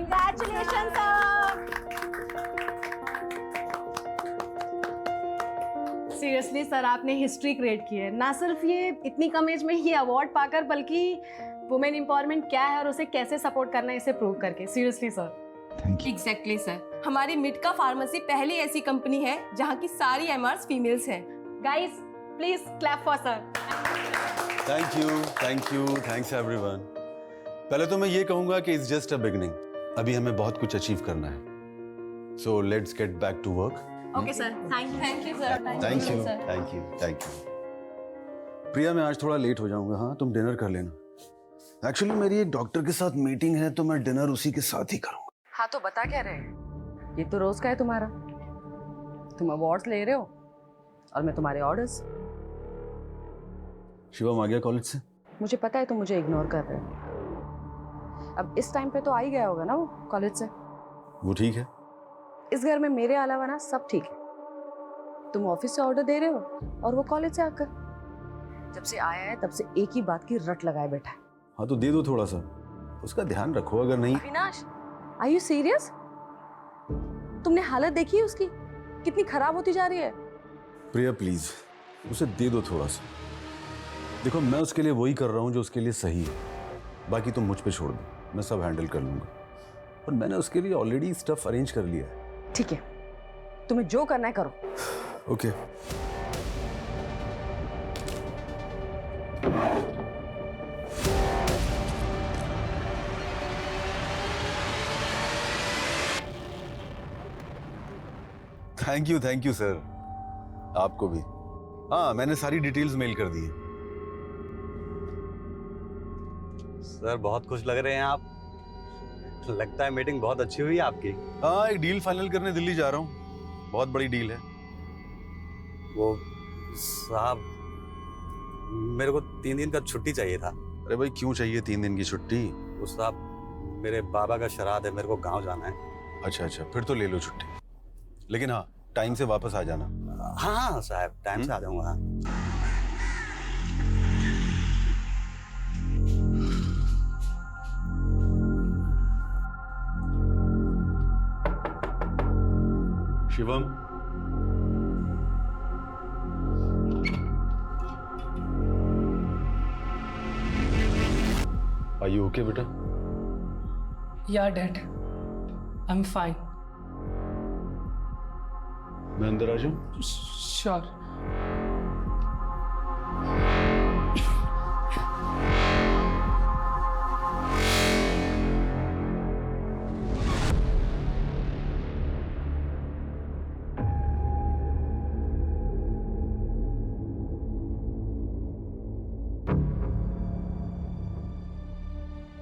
Congratulation sir. Seriously sir, आपने history create की है। ना सिर्फ ये इतनी कम एज में ये अवार्ड पाकर, बल्कि वुमेन एम्पावरमेंट क्या है और उसे कैसे सपोर्ट करना है इसे प्रूव करके। Seriously sir. Thank you. Exactly sir, हमारी मिटका फार्मेसी पहली ऐसी कंपनी है जहाँ की सारी एमआरस फीमेल्स हैं। Guys please clap for sir. Thank you, thanks everyone. पहले तो मैं ये कहूंगा कि इट्स जस्ट अ बिगिनिंग। अभी हमें बहुत कुछ अचीव करना है। So let's get back to work. Okay sir, thank you sir. Thank you. Priya, मैं आज थोड़ा लेट हो जाऊंगा। हाँ, तुम डिनर कर लेना। एक्चुअली मेरी एक डॉक्टर के साथ मीटिंग है, तो मैं डिनर उसी के साथ ही करूंगा। हाँ तो बता क्या रहे, ये तो रोज का है तुम्हारा। तुम अवार्ड्स ले रहे हो और मैं तुम्हारे ऑर्डर्स। शिवम आ गया कॉलेज से? मुझे पता है तुम मुझे इग्नोर कर रहे हो। अब इस टाइम पे तो आ ही गया होगा ना वो कॉलेज से। वो ठीक है। इस घर में मेरे अलावा ना सब ठीक है। तुम ऑफिस से ऑर्डर दे रहे हो और वो कॉलेज से आकर। जब से आया है तब से एक ही बात की रट लगाए बैठा है। हाँ तो दे दो थोड़ा सा, उसका ध्यान रखो। अगर नहीं। Avinash, are you serious? तुमने हालत देखी है उसकी, कितनी खराब होती जा रही है। प्रिया प्लीज, उसे दे दो थोड़ा सा। देखो, मैं उसके लिए वही कर रहा हूँ जो उसके लिए सही है। बाकी तुम मुझ पे छोड़ दो, मैं सब हैंडल कर लूंगा। और मैंने उसके लिए ऑलरेडी स्टफ अरेंज कर लिया है। ठीक है, तुम्हें जो करना है करो। ओके। Thank you sir. आपको भी। हाँ, मैंने सारी डिटेल्स मेल कर दी है। सर बहुत खुश लग रहे हैं आप। लगता है मीटिंग बहुत अच्छी हुई आपकी। हाँ, एक डील फाइनल करने दिल्ली जा रहा हूँ। बहुत बड़ी डील है। वो साहब, मेरे को 3 दिन का छुट्टी चाहिए था। अरे भाई, क्यों चाहिए 3 दिन की छुट्टी? वो साहब, मेरे बाबा का श्राद्ध है, मेरे को गांव जाना है। अच्छा, फिर तो ले लो छुट्टी। लेकिन हाँ, टाइम से वापस आ जाना। हाँ साहब, टाइम से आ जाऊंगा। शिवम, आर यू ओके बेटा? Yeah, Dad. I'm fine. मैं अंदर आ जाऊं? Sure.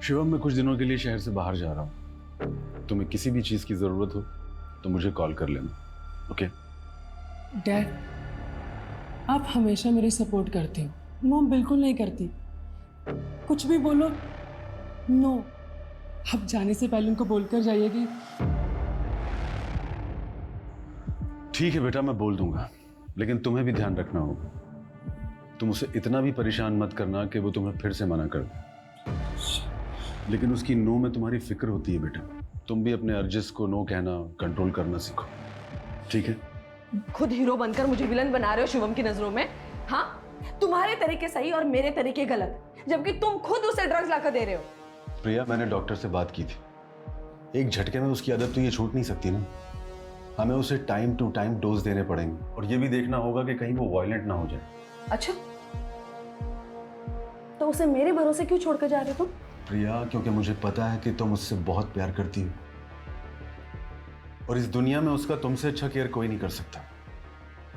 शिवम, मैं कुछ दिनों के लिए शहर से बाहर जा रहा हूँ। तुम्हें किसी भी चीज की जरूरत हो तो मुझे कॉल कर लेना। ओके? Dad, आप हमेशा मेरी सपोर्ट करते हो। मॉम बिल्कुल नहीं करती। कुछ भी बोलो, नो। आप जाने से पहले उनको बोलकर जाइए कि ठीक है बेटा, मैं बोल दूंगा। लेकिन तुम्हें भी ध्यान रखना होगा। तुम उसे इतना भी परेशान मत करना कि वो तुम्हें फिर से मना कर दे। लेकिन उसकी नो में तुम्हारी फिक्र होती है बेटा। तुम भी अपने अर्जिस को नो कहना, कंट्रोल करना सीखो। ठीक है? खुद हीरो बनकर मुझे विलन बना रहे हो शिवम की नजरों में। हाँ, तुम्हारे तरीके सही और मेरे तरीके गलत, जबकि तुम खुद उसे ड्रग्स लाकर दे रहे हो। प्रिया, मैंने डॉक्टर से बात की थी। एक झटके में उसकी आदत तो ये छूट नहीं सकती ना। हमें उसे टाइम टू टाइम डोज देने पड़ेंगे और ये भी देखना होगा कि कहीं वो वायलेंट ना हो जाए। अच्छा, तो उसे मेरे भरोसे क्यों छोड़कर जा रहे हो तुम? प्रिया, क्योंकि मुझे पता है कि तुम उससे बहुत प्यार करती हो और इस दुनिया में उसका तुमसे अच्छा केयर कोई नहीं कर सकता।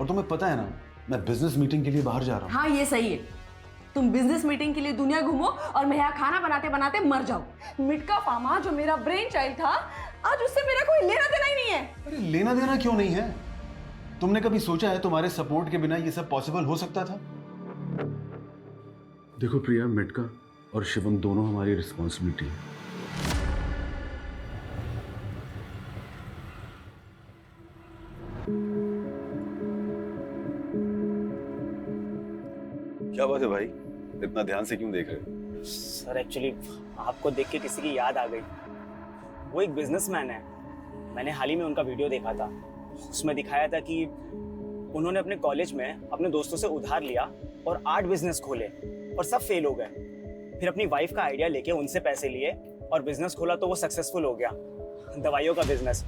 और तुम्हें पता है ना, मैं बिजनेस मीटिंग के लिए बाहर जा रहा हूँ। हाँ, ये सही है। तुम बिजनेस मीटिंग के लिए दुनिया घूमो और मैं यहाँ खाना बनाते बनाते मर जाऊं। मिटका फार्मा जो मेरा ब्रेन चाइल्ड था, आज उससे मेरा कोई लेना देना ही नहीं है। अरे लेना देना क्यों नहीं है? तुमने कभी सोचा है तुम्हारे सपोर्ट के बिना ये सब पॉसिबल हो सकता था? देखो प्रिया, मिटका और शिवम दोनों हमारी रिस्पॉन्सिबिलिटी है। क्या बात है भाई, इतना ध्यान से क्यों देख रहे हो? सर एक्चुअली आपको देख के किसी की याद आ गई। वो एक बिजनेसमैन है। मैंने हाल ही में उनका वीडियो देखा था। उसमें दिखाया था कि उन्होंने अपने कॉलेज में अपने दोस्तों से उधार लिया और 8 बिजनेस खोले और सब फेल हो गए। फिर अपनी वाइफ का आइडिया लेके उनसे पैसे लिए और बिजनेस खोला तो वो सक्सेसफुल हो गया। दवाइयों का बिजनेस।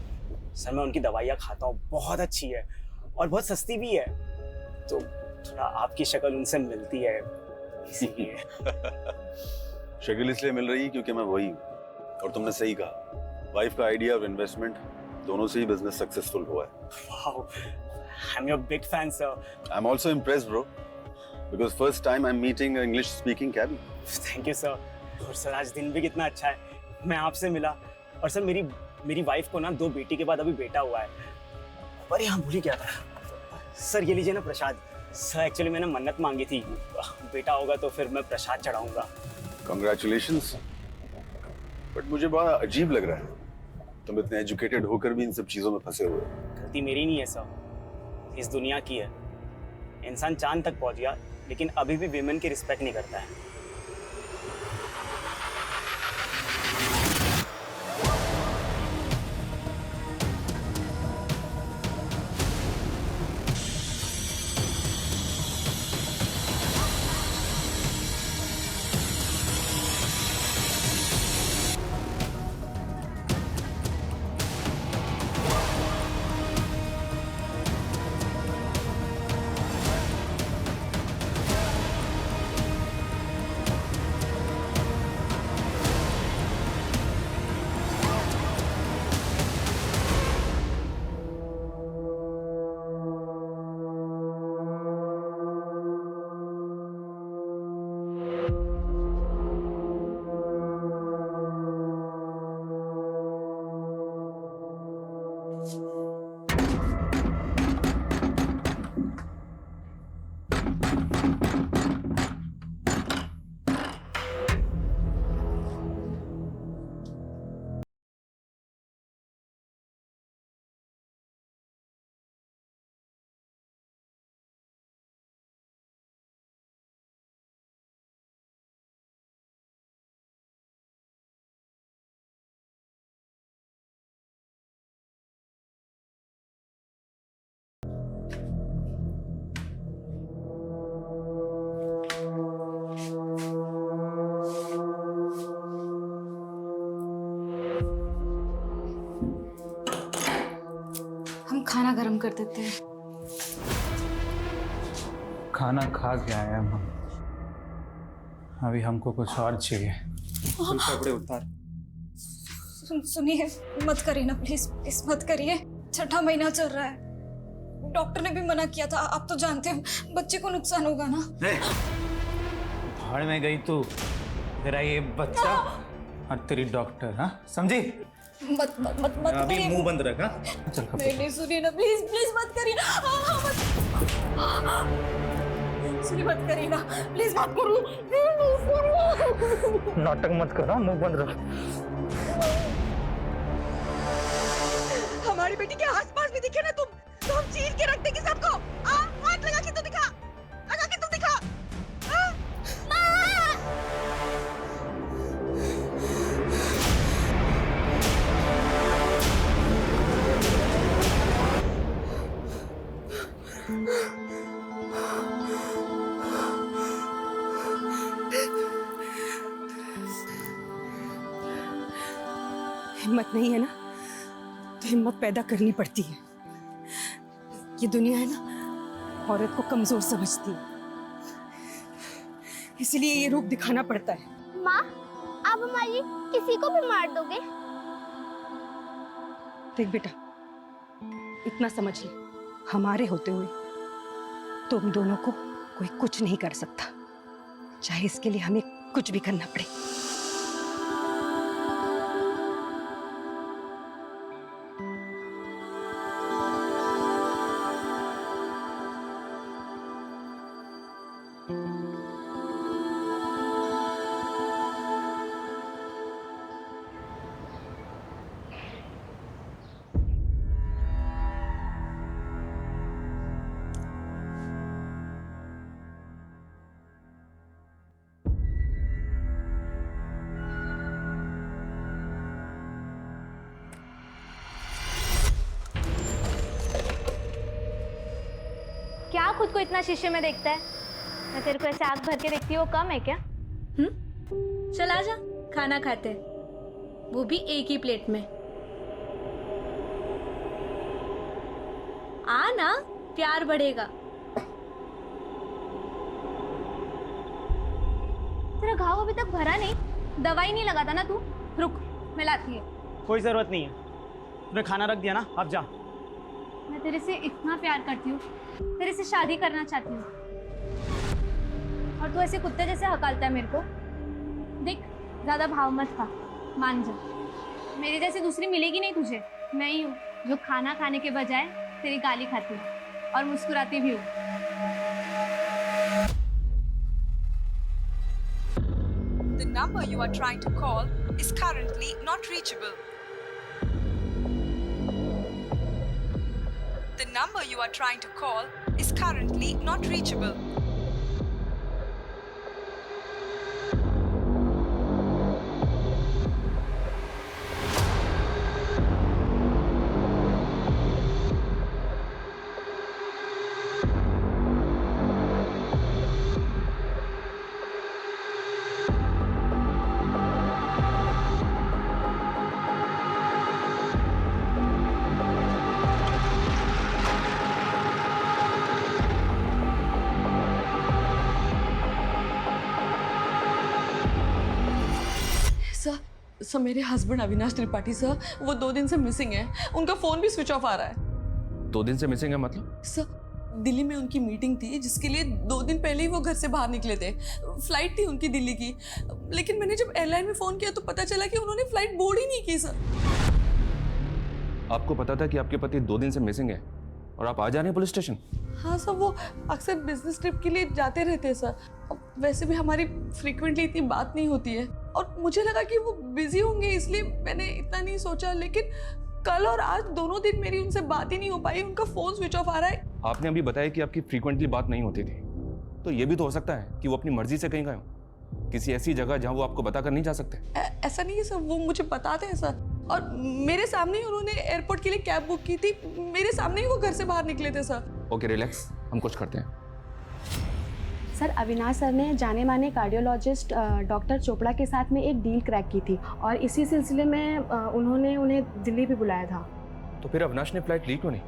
सर मैं उनकी दवाइयाँ खाता हूँ, बहुत अच्छी है और बहुत सस्ती भी है। तो थोड़ा आपकी शक्ल उनसे मिलती है इसीलिए। शक्ल इसलिए मिल रही है क्योंकि मैं वही हूँ। और तुमने सही कहा, वाइफ का आइडिया और इन्वेस्टमेंट दोनों से ही बिजनेस सक्सेसफुल हुआ है। Wow, I'm your big fan, sir. I'm also impressed, bro. Because first time I'm meeting an English speaking cabby. Thank you, sir. और सर आज दिन भी कितना अच्छा है। मैं आपसे मिला और सर मेरी वाइफ को ना 2 बेटी के बाद अभी बेटा हुआ है। अरे हाँ, भूल ही गया था। सर ये लीजिए ना प्रसाद। सर एक्चुअली मैंने मन्नत मांगी थी, बेटा होगा तो फिर मैं प्रसाद चढ़ाऊंगा। Congratulations. बट मुझे बड़ा अजीब लग रहा है, तुम इतने एजुकेटेड होकर भी इन सब चीजों में फंसे हुए हो। गलती मेरी नहीं है सर, इस दुनिया की है। इंसान चांद तक पहुंच गया लेकिन अभी भी विमेन की रिस्पेक्ट नहीं करता है। खाना गर्म कर देते हैं। खाना खा के आए हम, अभी हमको कुछ और चाहिए। कपड़े उतार। सुनिए, मत करिए ना प्लीज, प्लीज मत करिए। 6ठा महीना चल रहा है, डॉक्टर ने भी मना किया था। आप तो जानते हो बच्चे को नुकसान होगा ना। भाड़ में गई तू, तेरा ये बच्चा और तेरी डॉक्टर। हाँ समझी? मत मत मत मत अभी करिए। मुंह बंद रखा। चल कपड़े। नहीं सुनिए ना प्लीज, प्लीज मत करिए। सुनिए, मत करिए ना प्लीज, मत करो। नाटक मत करो, मुंह बंद रख। हमारी बेटी के आसपास भी दिखे ना तुम तो हम चीर के रख देंगे सबको। हाथ लगा के तो दिखा, लगा के तो दिखा। हिम्मत नहीं है ना तो हिम्मत पैदा करनी पड़ती है। ये दुनिया है ना, औरत को कमजोर समझती है, इसलिए ये रूप दिखाना पड़ता है। माँ, आप हमारी किसी को भी मार दोगे? देख बेटा, इतना समझ ले, हमारे होते हुए तुम दोनों को कोई कुछ नहीं कर सकता, चाहे इसके लिए हमें कुछ भी करना पड़े। खुद को इतना शीशे में देखता है? मैं तेरे को ऐसे आँख भर के देखती हूँ, वो कम है क्या? चल आ जा, खाना खाते हैं, वो भी एक ही प्लेट में। आ ना, प्यार बढ़ेगा। तेरा घाव अभी तक भरा नहीं? दवाई नहीं लगाता ना तू? रुक, मैं लाती है। कोई जरूरत नहीं है, तूने खाना रख दिया ना, अब जा। मैं तेरे से इतना प्यार करती हूँ, तेरे से शादी करना चाहती हूँ, और तू ऐसे कुत्ते जैसे हकालता है मेरे को। देख, ज्यादा भाव मत खा, मान जा। मेरी जैसी दूसरी मिलेगी नहीं तुझे। मैं ही हूँ जो खाना खाने के बजाय तेरी गाली खाती हूँ और मुस्कुराती भी हूँ। The number you are trying to call is currently not reachable. The number you are trying to call is currently not reachable. Sir मेरे हस्बैंड अविनाश त्रिपाठी सर, वो 2 दिन से मिसिंग है। उनका फोन भी स्विच ऑफ आ रहा है। 2 दिन से मिसिंग है मतलब? सर दिल्ली में उनकी मीटिंग थी, जिसके लिए 2 दिन पहले ही वो घर से बाहर निकले थे। फ्लाइट थी उनकी दिल्ली की, लेकिन मैंने जब एयरलाइन में फोन किया तो पता चला कि उन्होंने फ्लाइट बोर्ड ही नहीं की। सर आपको पता था कि आपके पति 2 दिन से मिसिंग है और आप आ जा रहे हैं पुलिस स्टेशन? हाँ सर, वो अक्सर बिजनेस ट्रिप के लिए जाते रहते हैं सर। वैसे भी हमारी फ्रीक्वेंटली इतनी बात नहीं होती है, और मुझे लगा कि वो बिजी होंगे, इसलिए मैंने इतना नहीं सोचा। लेकिन कल और आज दोनों दिन मेरी उनसे बात ही नहीं हो पाई। उनका फोन स्विच ऑफ आ रहा है। आपने अभी बताया कि आपकी फ्रीक्वेंटली बात नहीं होती थी, तो ये भी तो हो सकता है कि वो अपनी मर्जी से कहीं गए हो, किसी ऐसी जगह जहां वो आपको बताकर नहीं जा सकते। ऐसा नहीं है सर, वो मुझे बताते हैं सर, और मेरे सामने ही उन्होंने एयरपोर्ट के लिए कैब बुक की थी। मेरे सामने ही वो घर से बाहर निकले थे सर। ओके रिलैक्स, हम कुछ करते हैं। सर, अविनाश सर ने जाने माने कार्डियोलॉजिस्ट डॉक्टर चोपड़ा के साथ में एक डील क्रैक की थी, और इसी सिलसिले में उन्होंने उन्हें दिल्ली भी बुलाया था। तो फिर अविनाश ने फ्लाइट ली क्यों नहीं?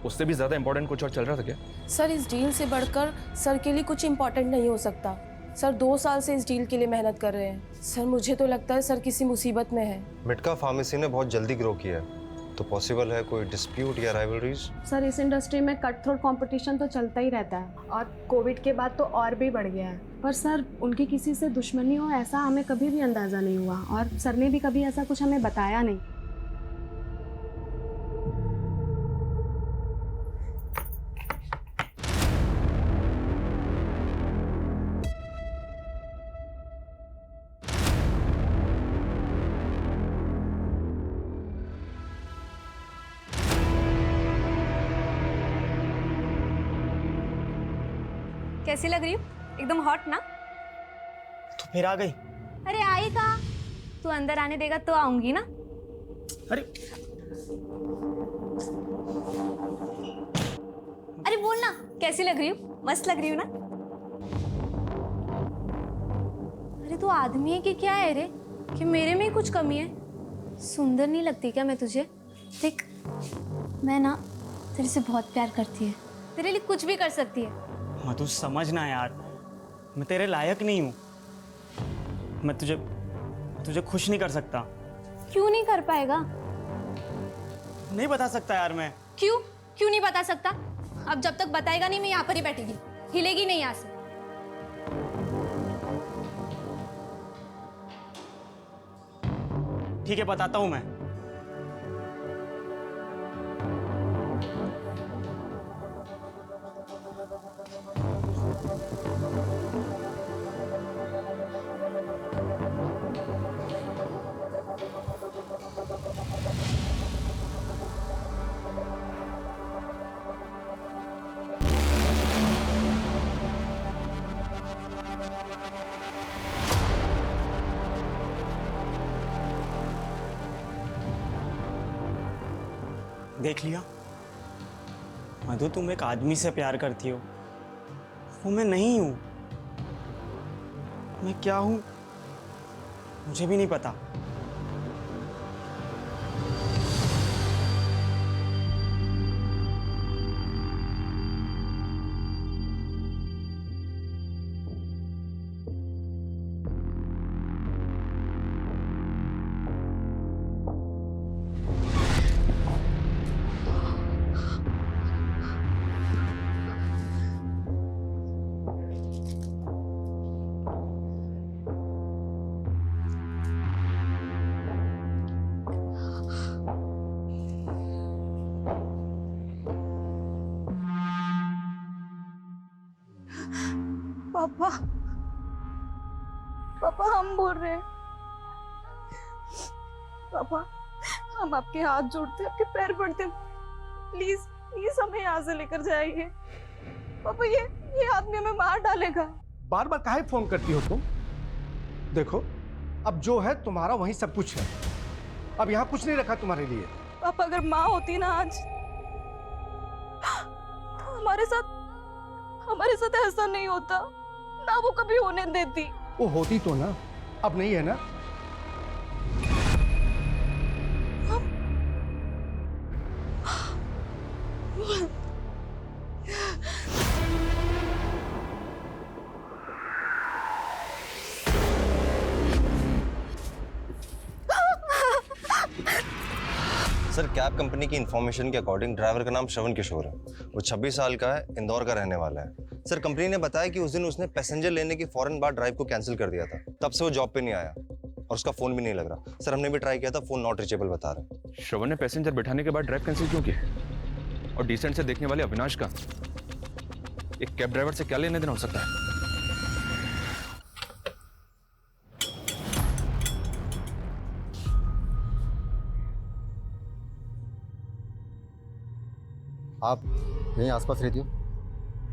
उससे भी ज़्यादा इंपॉर्टेंट कुछ और चल रहा था क्या? सर इस डील से बढ़कर सर के लिए कुछ इम्पोर्टेंट नहीं हो सकता। सर 2 साल से इस डील के लिए मेहनत कर रहे हैं। सर मुझे तो लगता है सर किसी मुसीबत में है। मिटका फार्मेसी ने बहुत जल्दी ग्रो किया है, तो पॉसिबल है कोई डिस्प्यूट या राइवलरीज? सर इस इंडस्ट्री में कट थ्रोट कंपटीशन तो चलता ही रहता है, और कोविड के बाद तो और भी बढ़ गया है। पर सर उनकी किसी से दुश्मनी हो ऐसा हमें कभी भी अंदाज़ा नहीं हुआ, और सर ने भी कभी ऐसा कुछ हमें बताया नहीं। कैसी लग रही हूँ? एकदम हॉट ना? तो फिर आ गई? अरे आई कहाँ? तू अंदर आने देगा तो आऊंगी ना। अरे अरे बोल ना, कैसी लग रही हूँ? मस्त लग रही हूँ ना? अरे तू आदमी है कि क्या है रे, कि मेरे में ही कुछ कमी है? सुंदर नहीं लगती क्या मैं तुझे? देख, मैं ना तेरे से बहुत प्यार करती है, तेरे लिए कुछ भी कर सकती है। हाँ तू समझना यार, मैं तेरे लायक नहीं हूँ। मैं तुझे खुश नहीं कर सकता। क्यों नहीं कर पाएगा? नहीं बता सकता यार मैं। क्यों नहीं बता सकता? अब जब तक बताएगा नहीं, मैं यहाँ पर ही बैठेगी, हिलेगी नहीं यहाँ से। ठीक है, बताता हूँ मैं। देख लिया? मधु, तुम एक आदमी से प्यार करती हो, वो मैं नहीं हूं। मैं क्या हूं मुझे भी नहीं पता। पापा, पापा हम बोल रहे हैं। पापा, हम आपके हाथ जोड़ते, आपके पैर पड़ते, प्लीज प्लीज हमें यहाँ से लेकर जाइए। पापा ये आदमी हमें मार डालेगा। बार बार काहे फोन करती हो तुम? देखो, अब जो है तुम्हारा वही सब कुछ है। अब यहाँ कुछ नहीं रखा तुम्हारे लिए। पापा अगर माँ होती ना आज, तो हमारे साथ ऐसा नहीं होता ना, वो कभी होने देती। वो होती तो ना, अब नहीं है ना। सर, कैब कंपनी की इंफॉर्मेशन के अकॉर्डिंग ड्राइवर का नाम श्रवण किशोर है। वो 26 साल का है, इंदौर का रहने वाला है। सर, कंपनी ने बताया कि उस दिन उसने पैसेंजर लेने के फौरन बाद ड्राइव को कैंसिल कर दिया था। तब से वो जॉब पे नहीं आया और उसका फोन भी नहीं लग रहा। सर, हमने भी ट्राई किया था, फोन नॉट रीचेबल बता रहा है। श्रवण ने पैसेंजर बिठाने के बाद ड्राइव कैंसिल क्यों किया? और डिसेंट से देखने वाले अविनाश का एक कैब ड्राइवर से क्या लेने देना हो सकता है? आप यहीं आसपास रहती हो?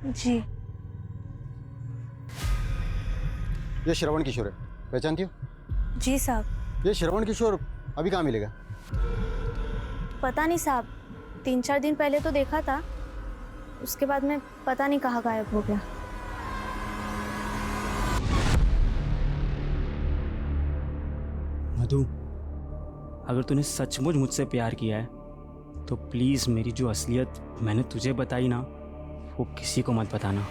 जी। ये श्रवण किशोर है, पहचानती हो? जी साहब। ये श्रवण किशोर अभी कहाँ मिलेगा? पता नहीं साहब, 3-4 दिन पहले तो देखा था, उसके बाद में पता नहीं कहाँ गायब हो गया। मधु, अगर तूने सचमुच मुझसे प्यार किया है तो प्लीज मेरी जो असलियत मैंने तुझे बताई ना, वो किसी को मत बताना।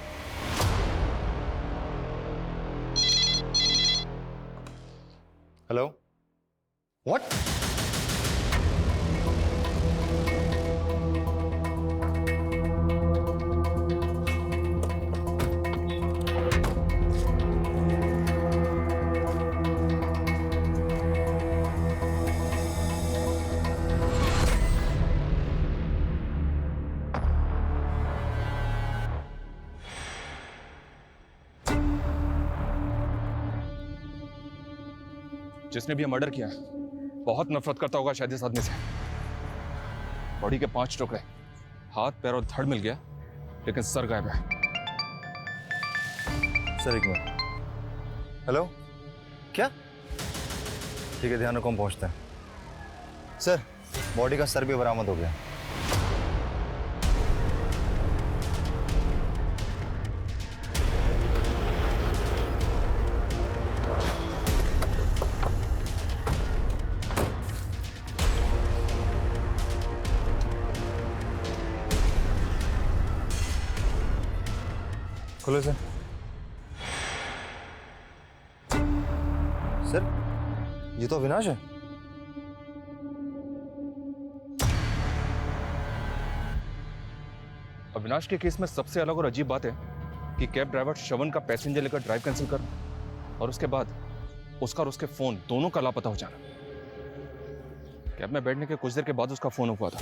Hello, what? जिसने भी मर्डर किया बहुत नफरत करता होगा शायद इस आदमी से। बॉडी के 5 टुकड़े, हाथ पैर और धड़ मिल गया, लेकिन सर गायब है। सर, एक मिनट। हेलो, क्या? ठीक है, ध्यान रखो, हम पहुंचते हैं। सर, बॉडी का सर भी बरामद हो गया। खोलो सर। सर, ये तो अविनाश है। अविनाश के केस में सबसे अलग और अजीब बात है कि कैब ड्राइवर श्रवण का पैसेंजर लेकर ड्राइव कैंसिल कर और उसके बाद उसका और उसके फोन दोनों का लापता हो जाना। कैब में बैठने के कुछ देर के बाद उसका फोन हुआ था,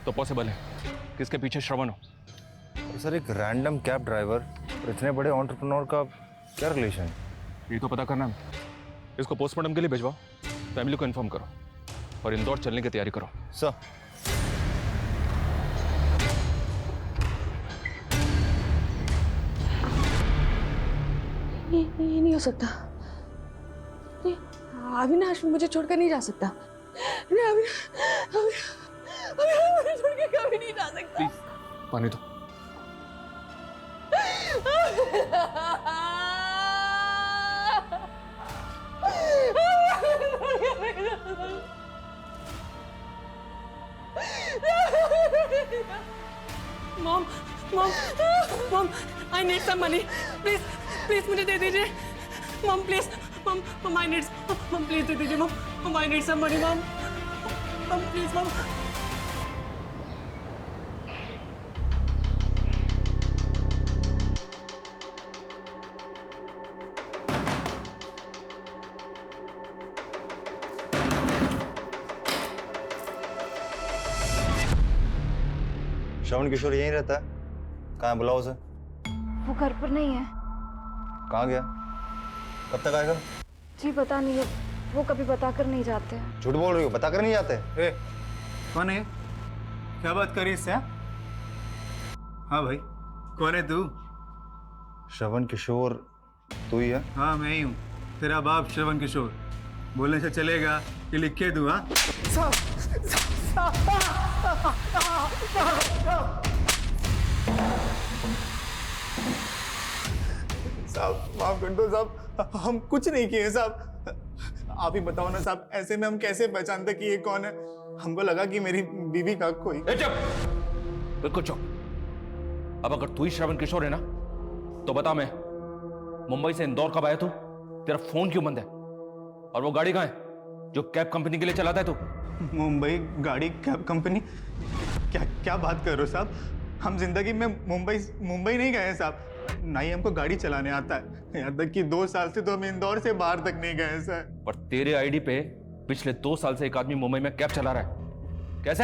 तो पॉसिबल है कि इसके पीछे श्रवण हो। सर, एक रैंडम कैब ड्राइवर और इतने बड़े एंटरप्रेन्योर का क्या रिलेशन? ये तो पता करना है। इसको पोस्टमार्टम के लिए भिजवाओ, फैमिली को इन्फॉर्म करो और इंदौर चलने की तैयारी करो। सर, ये नहीं हो सकता। अविनाश मुझे छोड़कर नहीं जा सकता। अविनाश मुझे छोड़कर कभी नहीं जा सकता। पानी दो। Mom mom mom I need some money, please please मुझे दे दीजिए mom, please mom, mom I need, mom please दे दीजिए mom, mom I need some money mom, mom please mom. Shravan Kishore यहीं रहता है? कहाँ है, बुलाओ उसे। वो घर पर नहीं है। कहाँ गया? कब तक आएगा? जी पता नहीं है, वो कभी बता कर नहीं जाते हैं। झूठ बोल रही हो, बता कर नहीं जाते? ए, कौन है? क्या बात करी इससे? हाँ भाई, कौन है तू? श्रवण किशोर तू ही है? हाँ मैं ही हूँ, तेरा बाप श्रवण किशोर। बोलने से चलेगा कि लिख के दूँ? हाँ साहब माफ कर दो साहब, हम कुछ नहीं किए साहब। आप ही बताओ ना साहब, ऐसे में हम कैसे पहचानते कि ये कौन है? हमको लगा कि मेरी बीवी का कोई। बिल्कुल चुप। अब अगर तू ही श्रवण किशोर है ना, तो बता, मैं मुंबई से इंदौर कब आया तू? तेरा फोन क्यों बंद है? और वो गाड़ी कहाँ है जो कैब कंपनी के लिए चलाता है तू? मुंबई गाड़ी कैब कंपनी? क्या क्या बात कर रहे हो साहब? हम जिंदगी में मुंबई नहीं गए हैं साहब, ना ही हमको गाड़ी चलाने आता है। यहाँ तक कि 2 साल से तो हम इंदौर से बाहर तक नहीं गए सर। पर तेरे आईडी पे पिछले 2 साल से एक आदमी मुंबई में कैब चला रहा है। कैसे?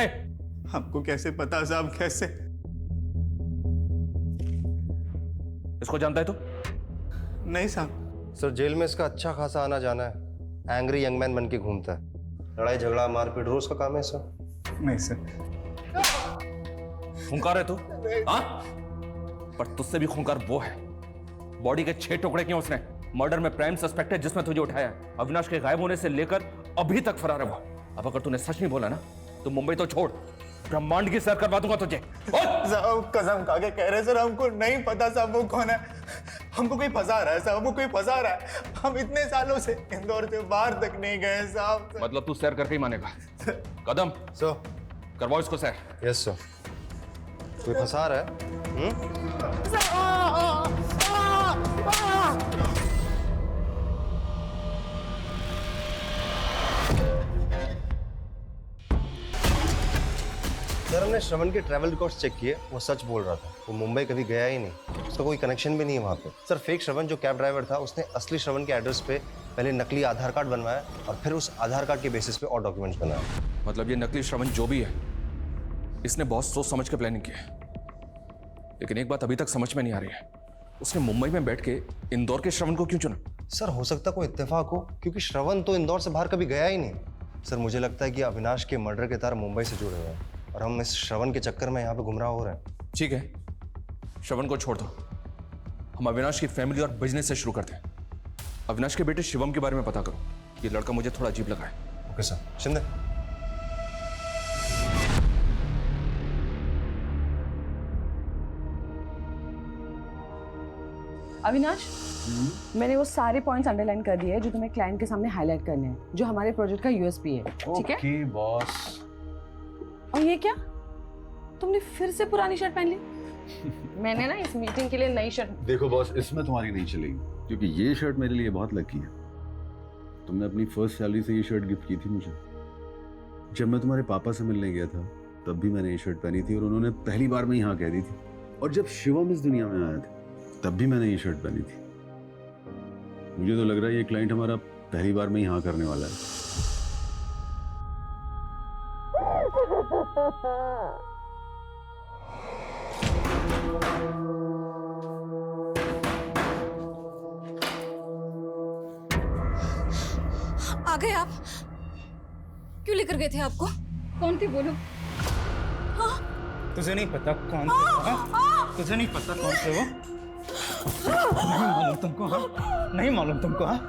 हमको कैसे पता साहब, कैसे? इसको जानता है तू? नहीं साहब। सर जेल में इसका अच्छा खासा आना जाना है। एंग्री यंग मैन बन के घूमता है। लड़ाई झगड़ा मारपीट रोज का काम है सर। नहीं सर। खूंखार है तू? हाँ? पर तुझसे भी खूंखार वो है। बॉडी के 6 टुकड़े किए उसने। मर्डर में प्राइम सस्पेक्ट है जिसमें तुझे उठाया है। अविनाश के गायब होने से लेकर अभी तक फरार है वो। अब अगर तूने सच नहीं बोला ना, तो मुंबई तो छोड़, ब्रह्मांड की सैर करवा दूंगा तुझे। साहब कसम खा के कह रहे सर, हमको नहीं पता साहब वो कौन है। हमको कोई फंसा रहा है साहब, हमको कोई फंसा रहा है। हम इतने सालों से इंदौर से बाहर तक नहीं गए साहब। मतलब तू सैर करके ही मानेगा? कदम सर करवाओ इसको सैर। Yes sir. कोई फंसा रहा है? सर हमने श्रवण के ट्रैवल रिकॉर्ड्स चेक किए, वो सच बोल रहा था। वो मुंबई कभी गया ही नहीं, उसका कोई कनेक्शन भी नहीं है वहाँ पे। सर फेक श्रवण जो कैब ड्राइवर था, उसने असली श्रवण के एड्रेस पे पहले नकली आधार कार्ड बनवाया और फिर उस आधार कार्ड के बेसिस पे और डॉक्यूमेंट्स बनाया। मतलब ये नकली श्रवण जो भी है, इसने बहुत सोच समझ के प्लानिंग की है। लेकिन एक बात अभी तक समझ में नहीं आ रही है, उसने मुंबई में बैठ के इंदौर के श्रवण को क्यों चुना? सर हो सकता कोई इत्तेफाक हो, क्योंकि श्रवण तो इंदौर से बाहर कभी गया ही नहीं। सर मुझे लगता है कि अविनाश के मर्डर के तार मुंबई से जुड़े हुए हैं और हम इस श्रवण के चक्कर में यहाँ पे गुमराह हो रहे हैं। ठीक है, श्रवण को छोड़ दो, हम अविनाश की फैमिली और बिजनेस से शुरू करते हैं। अविनाश के बेटे शिवम के बारे में पता करो। ये लड़का मुझे थोड़ा अजीब लगा है। Okay sir. शिंदे। अविनाश, मैंने वो सारे पॉइंट्स अंडरलाइन कर दिए हैं जो तुम्हें क्लाइंट के सामने हाईलाइट करने हैं, जो हमारे प्रोजेक्ट का यूएसपी है। ठीक है? Okay boss. और ये क्या, तुमने फिर से पुरानी शर्ट पहन ली? मैंने ना इस मीटिंग के लिए नई शर्ट। देखो बॉस, इसमें तुम्हारी नहीं चलेगी, क्योंकि ये शर्ट मेरे लिए बहुत लकी है। तुमने अपनी फर्स्ट सैलरी से ये शर्ट गिफ्ट की थी मुझे। जब मैं तुम्हारे पापा से मिलने गया था, तब भी मैंने ये शर्ट पहनी थी और उन्होंने पहली बार में यहाँ कह दी थी। और जब शिवम इस दुनिया में आया था, तब भी मैंने ये शर्ट पहनी थी। मुझे तो लग रहा है ये क्लाइंट हमारा पहली बार में ही हाँ करने वाला है। आ गए आप? क्यों लेकर गए थे आपको? कौन थी बोलो? तुझे नहीं पता कौन थे? हाँ? तुझे नहीं पता कौन थे वो? नहीं मालूम तुमको? हाँ? नहीं मालूम तुमको? हाँ?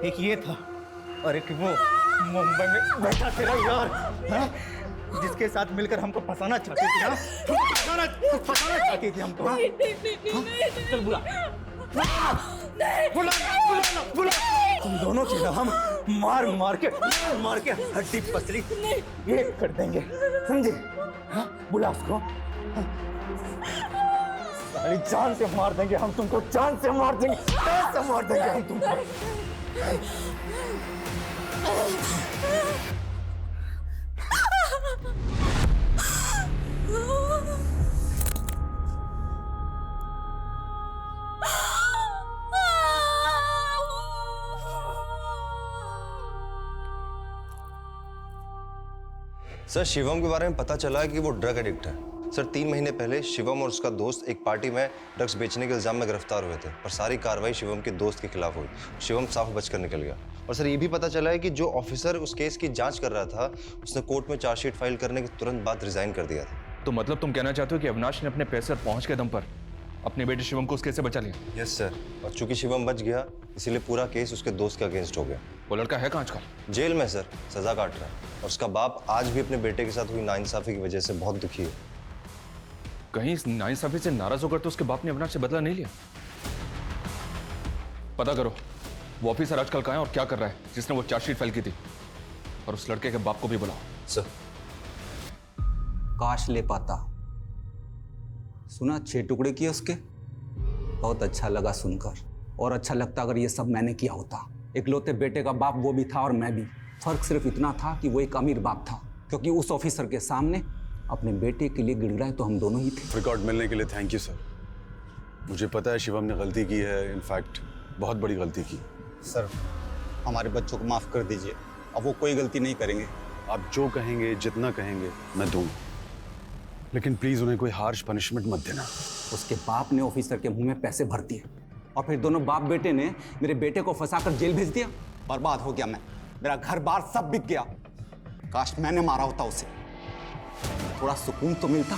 एक ये था और एक वो मुंबई में बैठा तेरा यार। हाँ? जिसके साथ मिलकर हमको फंसाना चाहती थी, हाँ? फंसाना चाहती थी हमको, हाँ? चल बुला बुला तुम दोनों की ना हम मार मार के हड्डी पसली एक कर देंगे, समझे? हाँ? बुला उसको, सारी जान से मार देंगे हम तुमको, जान से मार देंगे, जान से मार देंगे हम तुमको। सर शिवम के बारे में पता चला है कि वो ड्रग एडिक्ट है। सर 3 महीने पहले शिवम और उसका दोस्त एक पार्टी में ड्रग्स बेचने के इल्जाम में गिरफ्तार हुए थे, पर सारी कार्रवाई शिवम के दोस्त के खिलाफ हुई। शिवम साफ बचकर निकल गया। और सर ये भी पता चला है कि जो ऑफिसर उस केस की जांच कर रहा था, उसने कोर्ट में चार्जशीट फाइल करने के तुरंत बाद रिजाइन कर दिया था। तो मतलब तुम कहना चाहते हो कि अविनाश ने अपने पैसे और पहुंच के दम पर अपने बेटे शिवम को उस केस से बचा लिया? यस सर, और चूंकि शिवम बच गया इसीलिए पूरा केस उसके दोस्त के अगेंस्ट हो गया। वो लड़का है कहाँ आजकल? जेल में सर, सजा काट रहा है। और उसका बाप आज भी अपने बेटे के साथ हुई नाइंसाफी की वजह से बहुत दुखी है। कहीं इस नाइंसाफी से नाराज होकर तो उसके बाप ने अविनाश से बदला नहीं लिया? पता करो वो ऑफिसर आजकल कहाँ है और क्या कर रहा है जिसने वो चार्जशीट फाइल की थी, और उस लड़के के बाप को भी बुलाओ। सर। काश ले पाता। सुना 6 टुकड़े किए उसके, बहुत अच्छा लगा सुनकर। और अच्छा लगता अगर ये सब मैंने किया होता। इकलौते बेटे का बाप वो भी था और मैं भी। फर्क सिर्फ इतना था कि वो एक अमीर बाप था, क्योंकि उस ऑफिसर के सामने अपने बेटे के लिए गिड़गिड़ाए तो हम दोनों ही थे। रिकॉर्ड मिलने के लिए थैंक यू सर। मुझे पता है शिवम ने गलती की है, इनफैक्ट बहुत बड़ी गलती की। सर हमारे बच्चों को माफ कर दीजिए, अब वो कोई गलती नहीं करेंगे। आप जो कहेंगे, जितना कहेंगे मैं दूंगा, लेकिन प्लीज उन्हें कोई हार्श पनिशमेंट मत देना। उसके बाप ने ऑफिसर के मुंह में पैसे भर दिए और फिर दोनों बाप बेटे ने मेरे बेटे को फंसाकर जेल भेज दिया। बर्बाद हो गया मैं, मेरा घर बार सब बिक गया। काश मैंने मारा होता उसे, थोड़ा सुकून तो मिलता।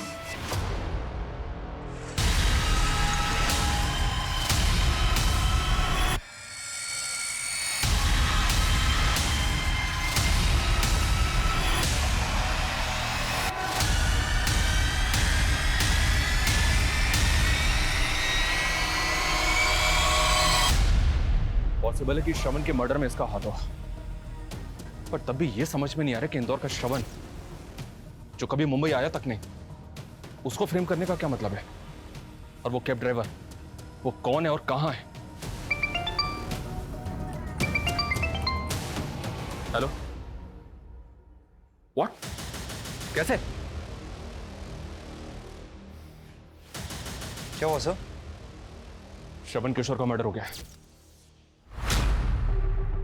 पॉसिबल है कि श्रवण के मर्डर में इसका हाथ हो, पर तब भी यह समझ में नहीं आ रहा कि इंदौर का श्रवण जो कभी मुंबई आया तक नहीं, उसको फ्रेम करने का क्या मतलब है? और वो कैब ड्राइवर, वो कौन है और कहां है? Hello, what? कैसे? क्या हुआ सर? श्रवण किशोर का मर्डर हो गया है।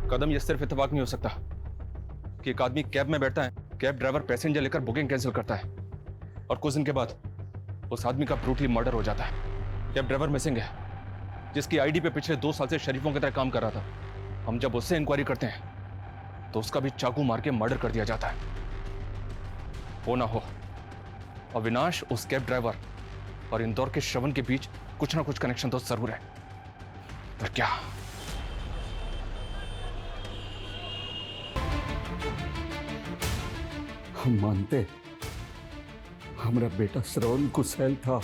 कदम, ये सिर्फ इत्तेफाक नहीं हो सकता कि एक आदमी कैब में बैठता है, कैब ड्राइवर पैसेंजर लेकर बुकिंग कैंसिल करता है और कुछ दिन के बाद उस आदमी का ब्रूटली मर्डर हो जाता है। कैब ड्राइवर मिसिंग है, जिसकी आईडी पे पिछले 2 साल से शरीफों की तरह काम कर रहा था। हम जब उससे इंक्वायरी करते हैं तो उसका भी चाकू मार के मर्डर कर दिया जाता है। हो ना हो, अविनाश, उस कैब ड्राइवर और इंदौर के श्रवण के बीच कुछ ना कुछ कनेक्शन तो जरूर है, पर क्या? हम मानते हमारा बेटा श्रवण गुस्सैल था,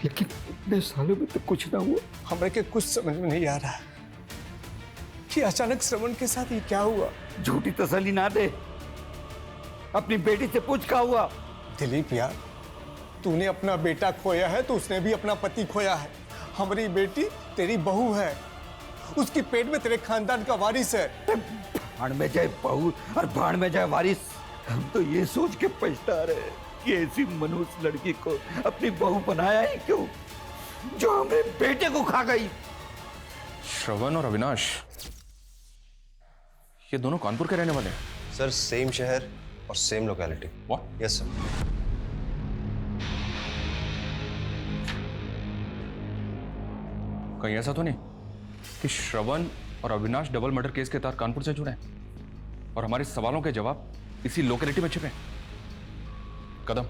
लेकिन इतने सालों में तो कुछ ना हुआ। हमें के कुछ समझ में नहीं आ रहा कि अचानक श्रवण के साथ ये क्या हुआ। झूठी तसल्ली ना दे, अपनी बेटी से पूछ क्या हुआ। दिलीप यार, तूने अपना बेटा खोया है तो उसने भी अपना पति खोया है। हमारी बेटी तेरी बहू है, उसकी पेट में तेरे खानदान का वारिस है। भाड़ में जाए बहू और भाड़ में जाए वारिस। हम तो ये सोच के पछता रहे कि ऐसी मनुष्य लड़की को अपनी बहू बनाया ही क्यों, जो हमारे बेटे को खा गई। श्रवण और अविनाश, ये दोनों कानपुर के रहने वाले हैं? सर सेम शहर और same locality. What? Yes sir. कहीं ऐसा तो नहीं कि श्रवण और अविनाश डबल मर्डर केस के तहत कानपुर से जुड़े हैं और हमारे सवालों के जवाब इसी लोकेलिटी में छिपे? कदम,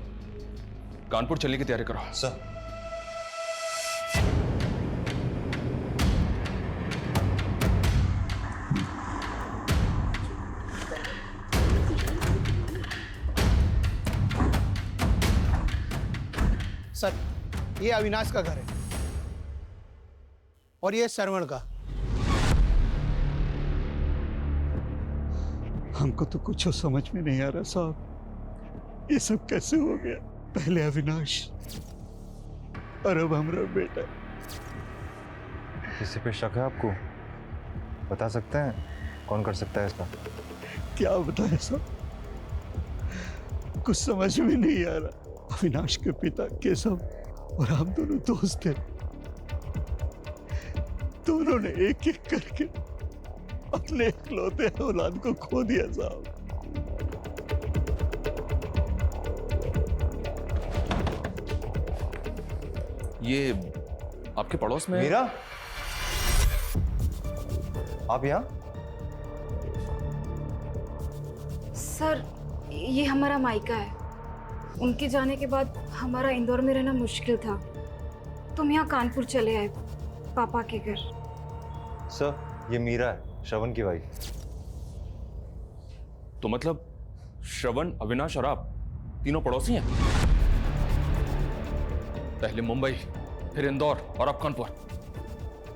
कानपुर चलने की तैयारी करो। सर। सर, ये अविनाश का घर है और ये श्रवण का। हमको तो कुछ समझ में नहीं आ रहा साहब, ये सब कैसे हो गया? पहले अविनाश और अब हमारा बेटा। किसी पे शक है आपको? बता सकते हैं कौन कर सकता है इसका? क्या बताएं साहब, कुछ समझ में नहीं आ रहा। अविनाश के पिता केशव और हम दोनों दोस्त थे, दोनों ने एक एक करके अपने इकलौते औलाद को खो दिया साहब। ये आपके पड़ोस में? मीरा, आप यहाँ? सर, ये हमारा मायका है। उनके जाने के बाद हमारा इंदौर में रहना मुश्किल था, तो हम यहाँ कानपुर चले आए पापा के घर। सर, ये मीरा है, श्रवण की वाइफ। तो मतलब श्रवण, अविनाश और आप तीनों पड़ोसी हैं? पहले मुंबई, फिर इंदौर और अब कानपुर,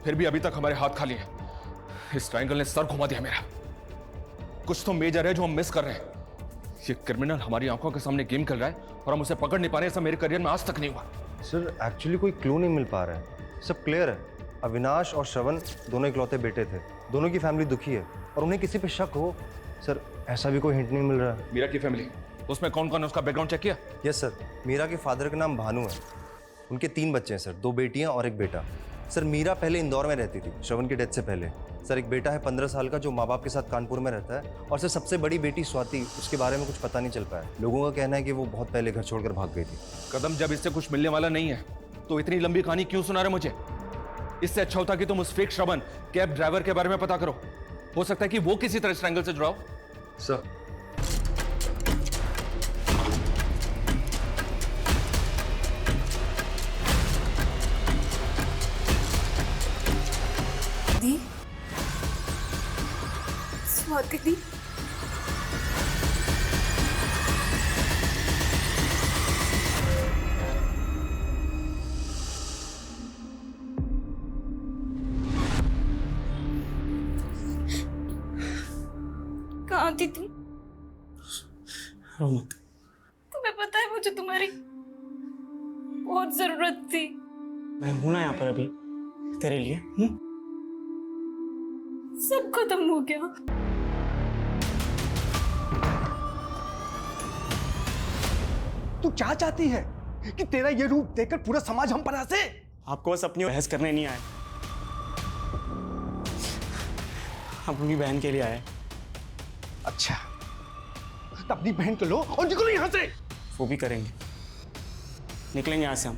फिर भी अभी तक हमारे हाथ खाली हैं। इस ट्रायंगल ने सर घुमा दिया मेरा। कुछ तो मेजर है जो हम मिस कर रहे हैं। ये क्रिमिनल हमारी आंखों के सामने गेम खेल रहा है और हम उसे पकड़ नहीं पा रहे। ऐसा मेरे करियर में आज तक नहीं हुआ। सर, एक्चुअली कोई क्लू नहीं मिल पा रहा है, सब क्लियर है। अविनाश और श्रवण दोनों इकलौते बेटे थे, दोनों की फैमिली दुखी है और उन्हें किसी पे शक हो, सर ऐसा भी कोई हिंट नहीं मिल रहा है। मीरा की फैमिली, उसमें कौन कौन है उसका बैकग्राउंड चेक किया? यस सर, मीरा के फादर का नाम भानु है, उनके 3 बच्चे हैं सर, 2 बेटियां और 1 बेटा। सर, मीरा पहले इंदौर में रहती थी श्रवण की डेथ से पहले। सर, एक बेटा है 15 साल का जो माँ बाप के साथ कानपुर में रहता है। और सर, सबसे बड़ी बेटी स्वाति, उसके बारे में कुछ पता नहीं चल पाया। लोगों का कहना है कि वो बहुत पहले घर छोड़कर भाग गई थी। कदम, जब इससे कुछ मिलने वाला नहीं है तो इतनी लंबी कहानी क्यों सुना रहे मुझे? इससे अच्छा होता कि तुम उस फेक श्रवण कैब ड्राइवर के बारे में पता करो। हो सकता है कि वो किसी तरह ट्रायंगल से जुड़ा हो। सर, दी, स्वाति दी, कहाँ थी तुम? तुम्हें पता है मुझे तुम्हारी बहुत जरूरत थी। मैं हूं ना यहाँ पर अभी तेरे लिए। सब खत्म हो गया। तू क्या चाहती है कि तेरा ये रूप देखकर पूरा समाज हम पर हंसे? आपको बस अपनी बहस करने नहीं आए, आप अपनी बहन के लिए आए। अच्छा, तो अपनी बहन को लो और निकलो यहाँ से। वो भी करेंगे, निकलेंगे यहाँ से हम।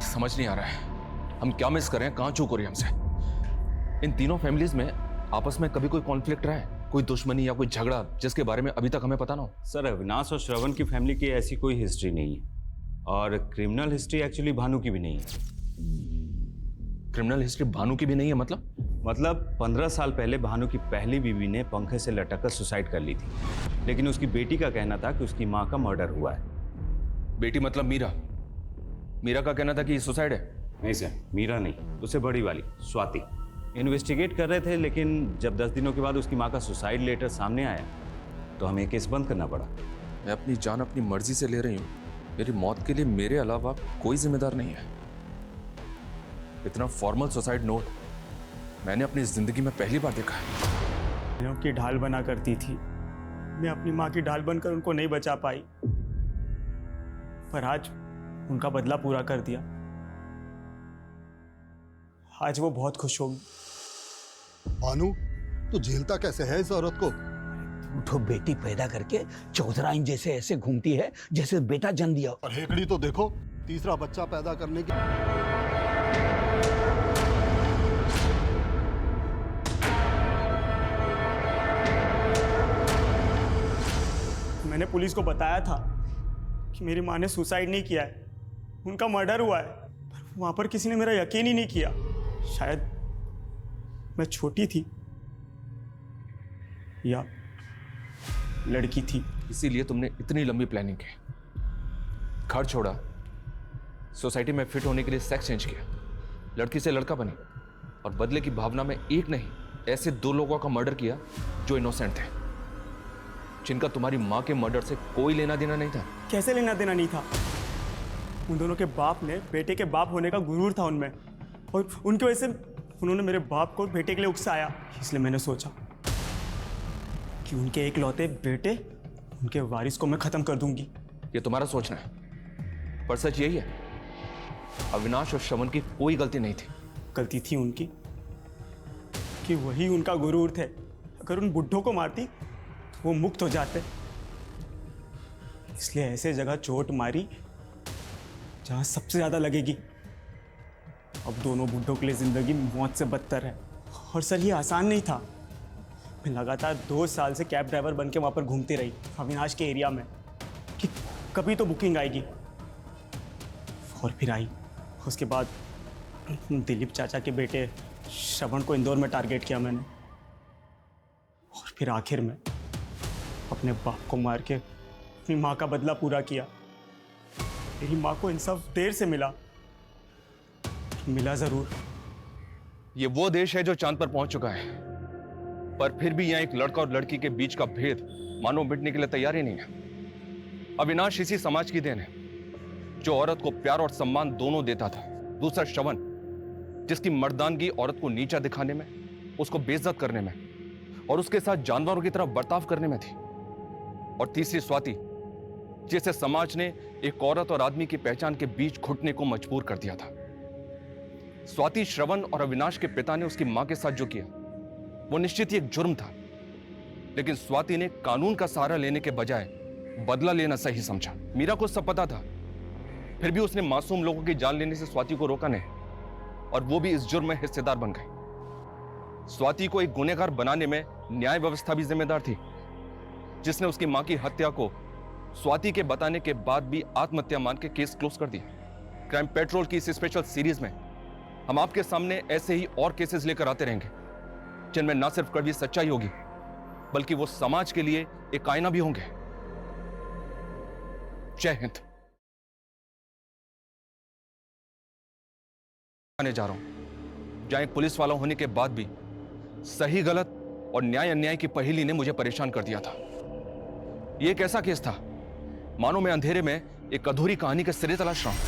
समझ नहीं आ रहा है हम क्या मिस कर रहे हैं, कहां चूक हो रही है हमसे। इन तीनों फैमिलीज में आपस में कभी कोई कॉन्फ्लिक्ट रहा है, कोई दुश्मनी या कोई झगड़ा जिसके बारे में अभी तक हमें पता ना हो? सर, अविनाश और श्रवण की फैमिली की ऐसी कोई हिस्ट्री नहीं है और क्रिमिनल हिस्ट्री एक्चुअली भानु की भी नहीं है। क्रिमिनल हिस्ट्री भानु की भी नहीं है? मतलब 15 साल पहले भानु की पहली बीवी ने पंखे से लटक कर सुसाइड कर ली थी, लेकिन उसकी बेटी का कहना था कि उसकी माँ का मर्डर हुआ है। बेटी मतलब मीरा? मीरा का कहना था कि सुसाइड है? नहीं सर, मीरा नहीं, उससे बड़ी वाली स्वाति। इन्वेस्टिगेट कर रहे थे, लेकिन जब 10 दिनों के बाद उसकी माँ का सुसाइड लेटर सामने आया तो हमें केस बंद करना पड़ा। मैं अपनी जान अपनी मर्जी से ले रही हूँ। मेरी मौत के लिए मेरे अलावा कोई जिम्मेदार नहीं है। इतना फॉर्मल सुसाइड नोट मैंने अपनी जिंदगी में पहली बार देखा है। मैं उनकी ढाल बना करती थी, मैं अपनी माँ की ढाल बनकर उनको नहीं बचा पाई, पर आज उनका बदला पूरा कर दिया। आज वो बहुत खुश होगी। भानु, तू झेलता कैसे है इस औरत को? तो बेटी पैदा करके चौधराइन जैसे ऐसे घूमती है जैसे बेटा जन्म दिया। और हेकड़ी तो देखो, तीसरा बच्चा पैदा करने की। मैंने पुलिस को बताया था कि मेरी माँ ने सुसाइड नहीं किया है, उनका मर्डर हुआ है, पर वहाँ पर किसी ने मेरा यकीन ही नहीं किया। शायद मैं छोटी थी या लड़की थी। इसीलिए तुमने इतनी लंबी प्लानिंग की, घर छोड़ा, सोसाइटी में फिट होने के लिए सेक्स चेंज किया, लड़की से लड़का बनी और बदले की भावना में एक नहीं ऐसे 2 लोगों का मर्डर किया जो इनोसेंट थे, जिनका तुम्हारी माँ के मर्डर से कोई लेना देना नहीं था। कैसे लेना देना नहीं था? उन दोनों के बाप ने बेटे के बाप होने का गुरूर था उनमें, और उनकी वजह से उन्होंने मेरे बाप को बेटे के लिए उकसाया। इसलिए मैंने सोचा कि उनके इकलौते बेटे, उनके वारिस को मैं खत्म कर दूंगी। ये तुम्हारा सोचना है, पर सच यही है, अविनाश और श्रवण की कोई गलती नहीं थी। गलती थी उनकी कि वही उनका गुरूर थे। अगर उन बुड्ढों को मारती तो वो मुक्त हो जाते, इसलिए ऐसे जगह चोट मारी जहां सबसे ज्यादा लगेगी। अब दोनों बुड्ढों के लिए जिंदगी मौत से बदतर है। और सर, ये आसान नहीं था। मैं लगातार 2 साल से कैब ड्राइवर बन के वहाँ पर घूमती रही अविनाश के एरिया में कि कभी तो बुकिंग आएगी, और फिर आई। उसके बाद दिलीप चाचा के बेटे श्रवण को इंदौर में टारगेट किया मैंने, और फिर आखिर में अपने बाप को मार के अपनी माँ का बदला पूरा किया। मेरी माँ को इंसाफ देर से मिला जरूर। ये वो देश है जो चांद पर पहुंच चुका है, पर फिर भी यहां एक लड़का और लड़की के बीच का भेद मानो मिटने के लिए तैयार ही नहीं है। अविनाश इसी समाज की देन है जो औरत को प्यार और सम्मान दोनों देता था। दूसरा श्रवण, जिसकी मर्दानगी औरत को नीचा दिखाने में, उसको बेइज्जत करने में और उसके साथ जानवरों की तरह बर्ताव करने में थी। और तीसरी स्वाति, जिसे समाज ने एक औरत और आदमी की पहचान के बीच घुटने को मजबूर कर दिया था। स्वाति, श्रवण और अविनाश के पिता ने उसकी मां के साथ जो किया वो निश्चित ही एक जुर्म था, लेकिन स्वाति ने कानून का सहारा लेने के बजाय बदला लेना सही समझा। मीरा को सब पता था, फिर भी उसने मासूम लोगों की जान लेने से स्वाति को रोका नहीं, और वो भी इस जुर्म में हिस्सेदार बन गई। स्वाति को एक गुनहगार बनाने में न्याय व्यवस्था भी जिम्मेदार थी, जिसने उसकी मां की हत्या को स्वाति के बताने के बाद भी आत्महत्या मान के केस क्लोज कर दिया। क्राइम पेट्रोल की इस स्पेशल सीरीज में हम आपके सामने ऐसे ही और केसेस लेकर आते रहेंगे, जिनमें ना सिर्फ कड़वी सच्चाई होगी, बल्कि वो समाज के लिए एक आईना भी होंगे। जय हिंद। आने जा रहा हूं जहां एक पुलिस वाला होने के बाद भी सही गलत और न्याय अन्याय की पहेली ने मुझे परेशान कर दिया था। यह एक ऐसा केस था मानो मैं अंधेरे में एक अधूरी कहानी के सिरे तलाश रहा हूं।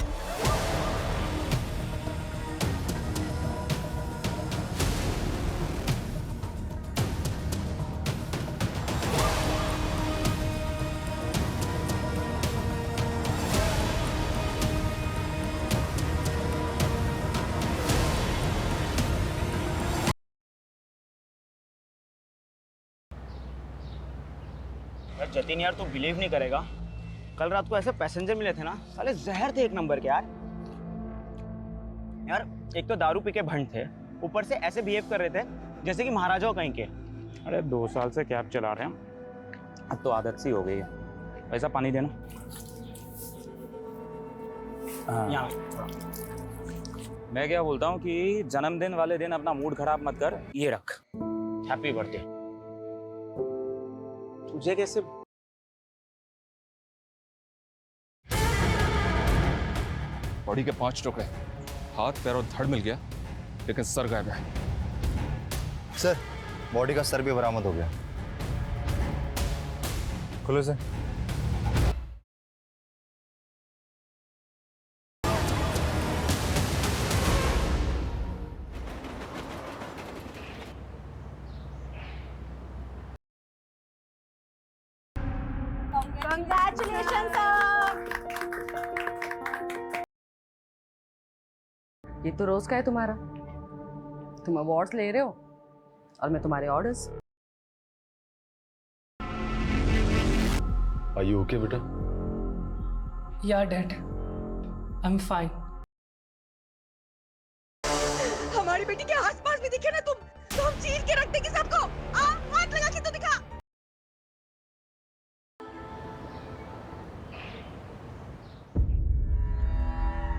जतिन यार, तू बिलीव नहीं करेगा, कल रात को ऐसे पैसेंजर मिले थे ना, साले जहर थे एक नंबर के यार। एक तो दारू पी के भंड थे, ऊपर से ऐसे बिहेव कर रहे थे जैसे कि महाराजाओं कहीं के। अरे 2 साल से कैब चला रहे हैं, अब तो आदत सी हो गई है। ऐसा पानी देना। यहाँ मैं क्या बोलता हूँ कि जन्मदिन वाले दिन अपना मूड खराब मत कर, ये रख, हैप्पी बर्थडे। तुझे कैसे बॉडी के 5 टुकड़े, हाथ पैर और धड़ मिल गया, लेकिन सर गायब है। सर, बॉडी का सर भी बरामद हो गया। खुलो से। Congratulations, ये तो रोज का है तुम्हारा। तुम अवार्ड्स ले रहे हो और मैं तुम्हारे ऑर्डर्स। Are you okay, बेटा? Yeah, Dad. I'm fine. हमारी बेटी के आसपास भी दिखे ना तुम, तो हम चीर के रख देंगे सबको।